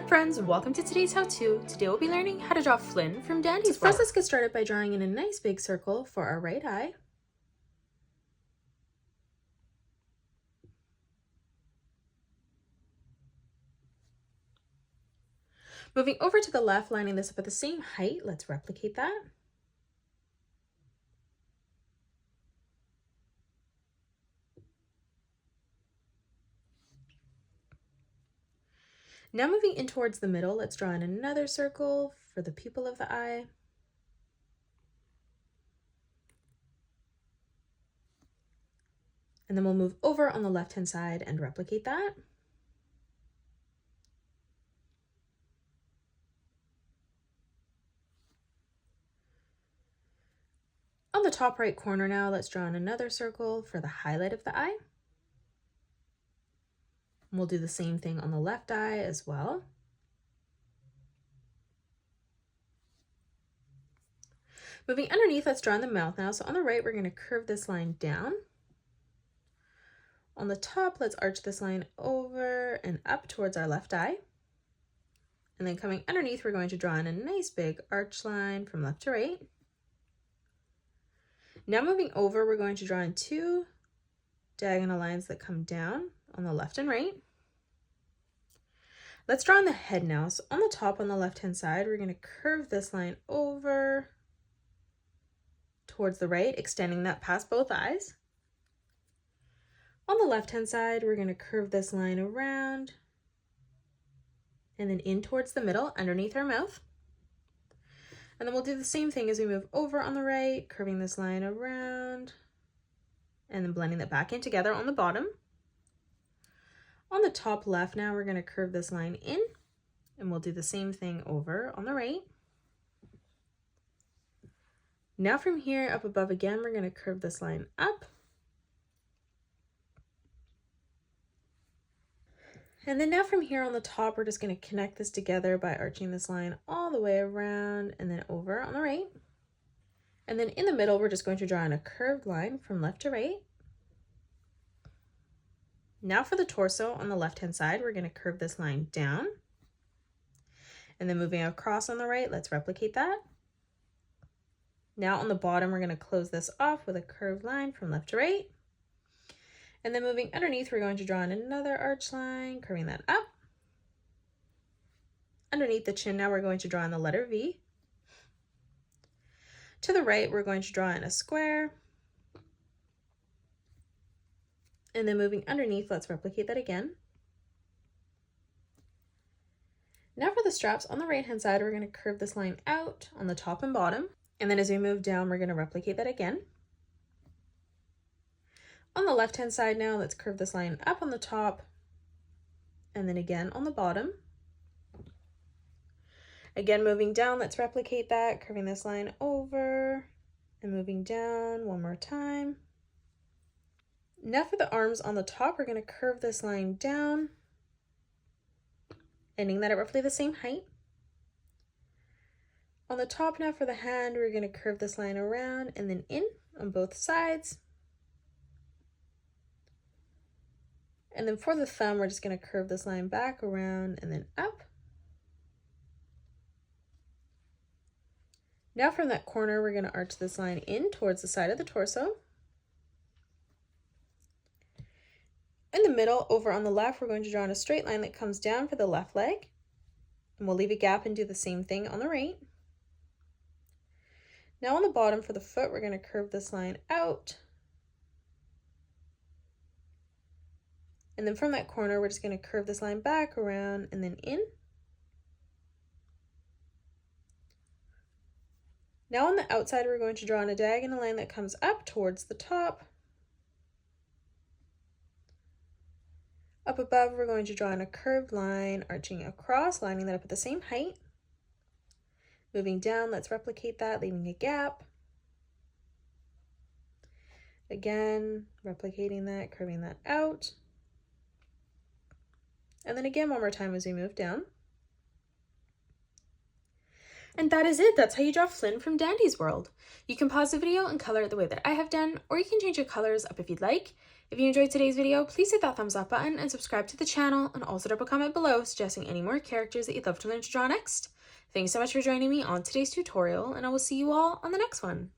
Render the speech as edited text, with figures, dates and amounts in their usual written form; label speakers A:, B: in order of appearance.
A: up friends, welcome to today's how-to. Today we'll be learning how to draw Flynn from Dandy's World. First, let's get started by drawing in a nice big circle for our right eye. Moving over to the left, lining this up at the same height, let's replicate that. Now moving in towards the middle, let's draw in another circle for the pupil of the eye. And then we'll move over on the left-hand side and replicate that. On the top right corner now, let's draw in another circle for the highlight of the eye. We'll do the same thing on the left eye as well. Moving underneath, let's draw in the mouth now. So on the right, we're going to curve this line down. On the top, let's arch this line over and up towards our left eye. And then coming underneath, we're going to draw in a nice big arch line from left to right. Now moving over, we're going to draw in two diagonal lines that come down on the left and right. Let's draw in the head now. So on the top on the left-hand side, we're going to curve this line over towards the right, extending that past both eyes. On the left-hand side, we're going to curve this line around and then in towards the middle underneath our mouth. And then we'll do the same thing as we move over on the right, curving this line around and then blending that back in together on the bottom. On the top left now, we're going to curve this line in and we'll do the same thing over on the right. Now from here up above again, we're going to curve this line up. And then now from here on the top, we're just going to connect this together by arching this line all the way around and then over on the right. And then in the middle, we're just going to draw in a curved line from left to right. Now for the torso on the left-hand side, we're going to curve this line down. And then moving across on the right, let's replicate that. Now on the bottom, we're going to close this off with a curved line from left to right. And then moving underneath, we're going to draw in another arch line, curving that up. Underneath the chin now, we're going to draw in the letter V. To the right, we're going to draw in a square. And then moving underneath, let's replicate that again. Now for the straps on the right-hand side, we're going to curve this line out on the top and bottom. And then as we move down, we're going to replicate that again. On the left-hand side now, let's curve this line up on the top and then again on the bottom. Again, moving down, let's replicate that, curving this line over and moving down one more time. Now for the arms on the top, we're going to curve this line down, ending that at roughly the same height. On the top now for the hand, we're going to curve this line around and then in on both sides. And then for the thumb, we're just going to curve this line back around and then up. Now from that corner, we're going to arch this line in towards the side of the torso. In the middle, over on the left, we're going to draw in a straight line that comes down for the left leg. And we'll leave a gap and do the same thing on the right. Now on the bottom for the foot, we're going to curve this line out. And then from that corner, we're just going to curve this line back around and then in. Now on the outside, we're going to draw in a diagonal line that comes up towards the top. Up above, we're going to draw in a curved line, arching across, lining that up at the same height. Moving down, let's replicate that, leaving a gap. Again, replicating that, curving that out. And then again, one more time as we move down. And that is it. That's how you draw Flynn from Dandy's World. You can pause the video and color it the way that I have done, or you can change your colors up if you'd like. If you enjoyed today's video, please hit that thumbs up button and subscribe to the channel, and also drop a comment below suggesting any more characters that you'd love to learn to draw next. Thanks so much for joining me on today's tutorial, and I will see you all on the next one.